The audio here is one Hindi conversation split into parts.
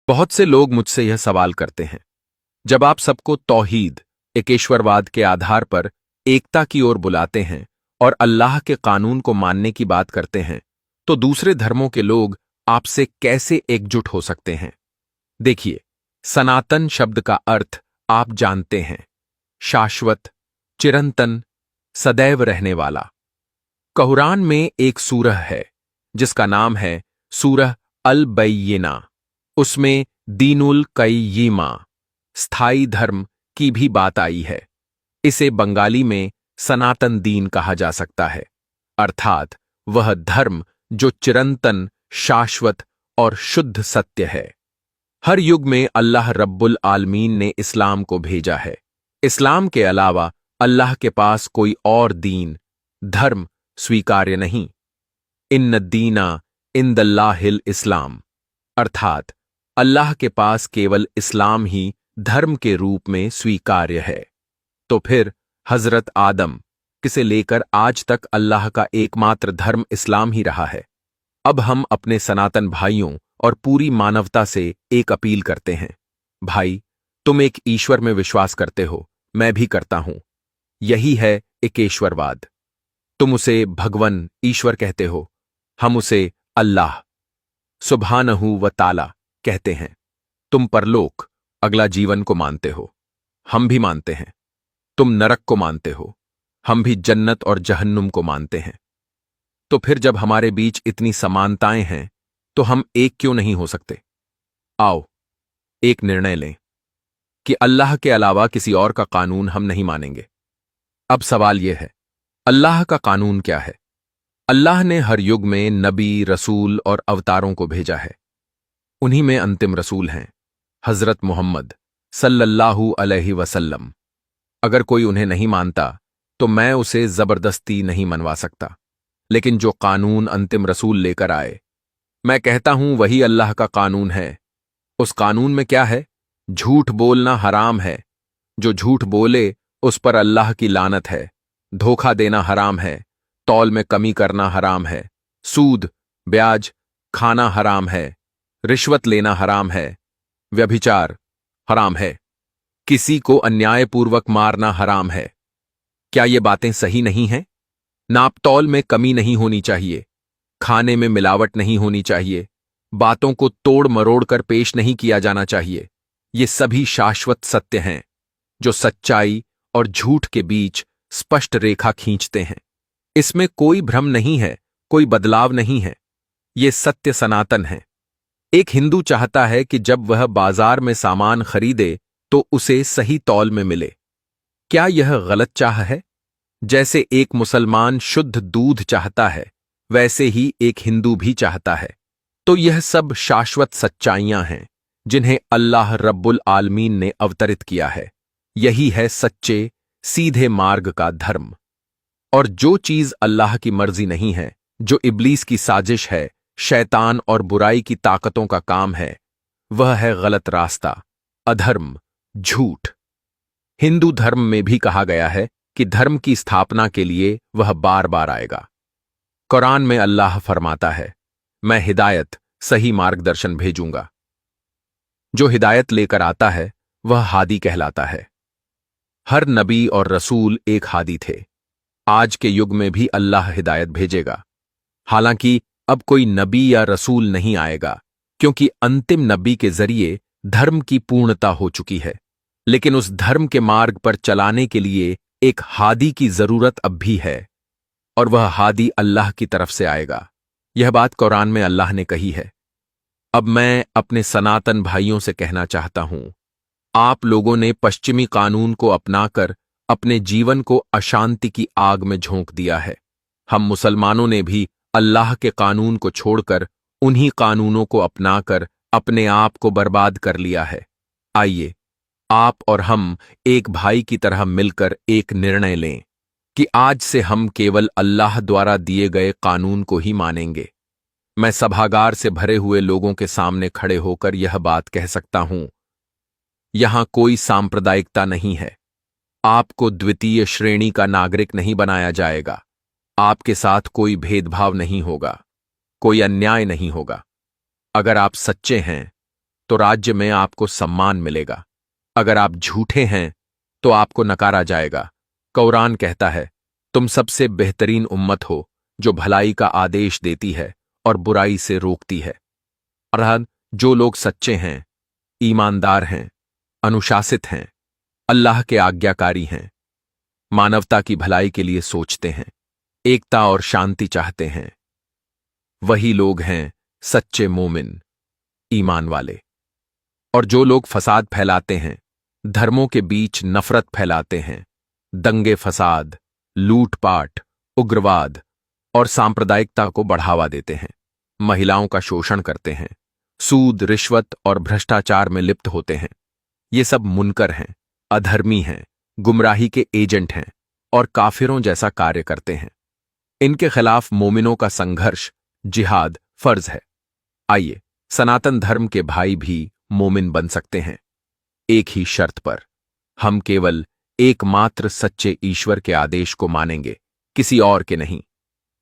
बहुत से लोग मुझसे यह सवाल करते हैं, जब आप सबको तौहीद, एकेश्वरवाद के आधार पर एकता की ओर बुलाते हैं और अल्लाह के कानून को मानने की बात करते हैं, तो दूसरे धर्मों के लोग आपसे कैसे एकजुट हो सकते हैं? देखिए, सनातन शब्द का अर्थ आप जानते हैं। शाश्वत, चिरंतन, सदैव रहने वाला। कुरान में एक सूरह है जिसका नाम है सूरह अल बैयिना। उसमें दीनुल क़य्यिमा, स्थायी धर्म की भी बात आई है। इसे बंगाली में सनातन दीन कहा जा सकता है, अर्थात वह धर्म जो चिरंतन, शाश्वत और शुद्ध सत्य है। हर युग में अल्लाह रब्बुल आलमीन ने इस्लाम को भेजा है। इस्लाम के अलावा अल्लाह के पास कोई और दीन, धर्म स्वीकार्य नहीं। इन्न दीना इंदल्लाहिल इस्लाम, अर्थात अल्लाह के पास केवल इस्लाम ही धर्म के रूप में स्वीकार्य है। तो फिर हजरत आदम किसे लेकर आज तक अल्लाह का एकमात्र धर्म इस्लाम ही रहा है। अब हम अपने सनातन भाइयों और पूरी मानवता से एक अपील करते हैं। भाई, तुम एक ईश्वर में विश्वास करते हो, मैं भी करता हूं। यही है एकेश्वरवाद। तुम उसे भगवन, ईश्वर कहते हो, हम उसे अल्लाह सुब्हानहू व ताला कहते हैं। तुम परलोक, अगला जीवन को मानते हो, हम भी मानते हैं। तुम नरक को मानते हो, हम भी जन्नत और जहन्नुम को मानते हैं। तो फिर जब हमारे बीच इतनी समानताएं हैं, तो हम एक क्यों नहीं हो सकते? आओ, एक निर्णय लें कि अल्लाह के अलावा किसी और का कानून हम नहीं मानेंगे। अब सवाल यह है, अल्लाह का कानून क्या है? अल्लाह ने हर युग में नबी, रसूल और अवतारों को भेजा है। उन्हीं में अंतिम रसूल हैं हजरत मोहम्मद सल्लल्लाहु अलैहि वसल्लम। अगर कोई उन्हें नहीं मानता तो मैं उसे जबरदस्ती नहीं मनवा सकता, लेकिन जो कानून अंतिम रसूल लेकर आए, मैं कहता हूं वही अल्लाह का कानून है। उस कानून में क्या है? झूठ बोलना हराम है। जो झूठ बोले उस पर अल्लाह की लानत है। धोखा देना हराम है। तौल में कमी करना हराम है। सूद, ब्याज खाना हराम है। रिश्वत लेना हराम है। व्यभिचार हराम है। किसी को अन्यायपूर्वक मारना हराम है। क्या ये बातें सही नहीं हैं? नापतौल में कमी नहीं होनी चाहिए। खाने में मिलावट नहीं होनी चाहिए। बातों को तोड़ मरोड़ कर पेश नहीं किया जाना चाहिए। ये सभी शाश्वत सत्य हैं जो सच्चाई और झूठ के बीच स्पष्ट रेखा खींचते हैं। इसमें कोई भ्रम नहीं है, कोई बदलाव नहीं है। ये सत्य सनातन है। एक हिंदू चाहता है कि जब वह बाजार में सामान खरीदे तो उसे सही तौल में मिले। क्या यह गलत चाह है? जैसे एक मुसलमान शुद्ध दूध चाहता है, वैसे ही एक हिंदू भी चाहता है। तो यह सब शाश्वत सच्चाइयां हैं जिन्हें अल्लाह रब्बुल आलमीन ने अवतरित किया है। यही है सच्चे, सीधे मार्ग का धर्म। और जो चीज अल्लाह की मर्जी नहीं है, जो इब्लीस की साजिश है, शैतान और बुराई की ताकतों का काम है, वह है गलत रास्ता, अधर्म, झूठ। हिंदू धर्म में भी कहा गया है कि धर्म की स्थापना के लिए वह बार बार आएगा। कुरान में अल्लाह फरमाता है, मैं हिदायत, सही मार्गदर्शन भेजूंगा। जो हिदायत लेकर आता है वह हादी कहलाता है। हर नबी और रसूल एक हादी थे। आज के युग में भी अल्लाह हिदायत भेजेगा। हालांकि अब कोई नबी या रसूल नहीं आएगा, क्योंकि अंतिम नबी के जरिए धर्म की पूर्णता हो चुकी है। लेकिन उस धर्म के मार्ग पर चलाने के लिए एक हादी की जरूरत अब भी है, और वह हादी अल्लाह की तरफ से आएगा। यह बात कुरान में अल्लाह ने कही है। अब मैं अपने सनातन भाइयों से कहना चाहता हूं, आप लोगों ने पश्चिमी कानून को अपनाकर अपने जीवन को अशांति की आग में झोंक दिया है। हम मुसलमानों ने भी अल्लाह के कानून को छोड़कर उन्हीं कानूनों को अपनाकर अपने आप को बर्बाद कर लिया है। आइए, आप और हम एक भाई की तरह मिलकर एक निर्णय लें कि आज से हम केवल अल्लाह द्वारा दिए गए कानून को ही मानेंगे। मैं सभागार से भरे हुए लोगों के सामने खड़े होकर यह बात कह सकता हूं, यहां कोई सांप्रदायिकता नहीं है। आपको द्वितीय श्रेणी का नागरिक नहीं बनाया जाएगा। आपके साथ कोई भेदभाव नहीं होगा, कोई अन्याय नहीं होगा। अगर आप सच्चे हैं तो राज्य में आपको सम्मान मिलेगा। अगर आप झूठे हैं तो आपको नकारा जाएगा। कुरान कहता है, तुम सबसे बेहतरीन उम्मत हो जो भलाई का आदेश देती है और बुराई से रोकती है। अर्थात जो लोग सच्चे हैं, ईमानदार हैं, अनुशासित हैं, अल्लाह के आज्ञाकारी हैं, मानवता की भलाई के लिए सोचते हैं, एकता और शांति चाहते हैं, वही लोग हैं सच्चे मोमिन, ईमान वाले। और जो लोग फसाद फैलाते हैं, धर्मों के बीच नफरत फैलाते हैं, दंगे फसाद, लूटपाट, उग्रवाद और सांप्रदायिकता को बढ़ावा देते हैं, महिलाओं का शोषण करते हैं, सूद, रिश्वत और भ्रष्टाचार में लिप्त होते हैं, ये सब मुनकर हैं, अधर्मी हैं, गुमराही के एजेंट हैं और काफिरों जैसा कार्य करते हैं। इनके खिलाफ मोमिनों का संघर्ष, जिहाद फर्ज है। आइए, सनातन धर्म के भाई भी मोमिन बन सकते हैं, एक ही शर्त पर। हम केवल एकमात्र सच्चे ईश्वर के आदेश को मानेंगे, किसी और के नहीं।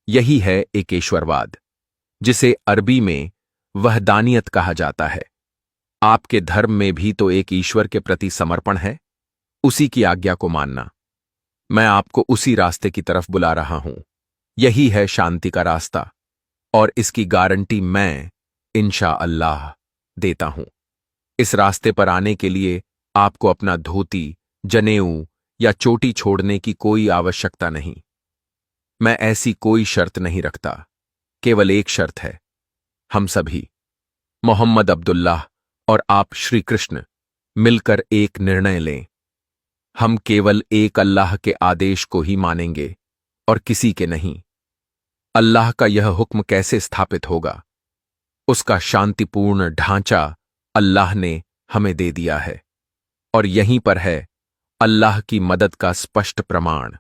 यही है एकेश्वरवाद, जिसे अरबी में वहदानियत कहा जाता है। आपके धर्म में भी तो एक ईश्वर के प्रति समर्पण है, उसी की आज्ञा को मानना। मैं आपको उसी रास्ते की तरफ बुला रहा हूं। यही है शांति का रास्ता, और इसकी गारंटी मैं इंशाअल्लाह देता हूं। इस रास्ते पर आने के लिए आपको अपना धोती, जनेऊ या चोटी छोड़ने की कोई आवश्यकता नहीं। मैं ऐसी कोई शर्त नहीं रखता। केवल एक शर्त है, हम सभी, मोहम्मद अब्दुल्लाह और आप श्री कृष्ण, मिलकर एक निर्णय लें। हम केवल एक अल्लाह के आदेश को ही मानेंगे और किसी के नहीं। अल्लाह का यह हुक्म कैसे स्थापित होगा, उसका शांतिपूर्ण ढांचा अल्लाह ने हमें दे दिया है, और यहीं पर है अल्लाह की मदद का स्पष्ट प्रमाण।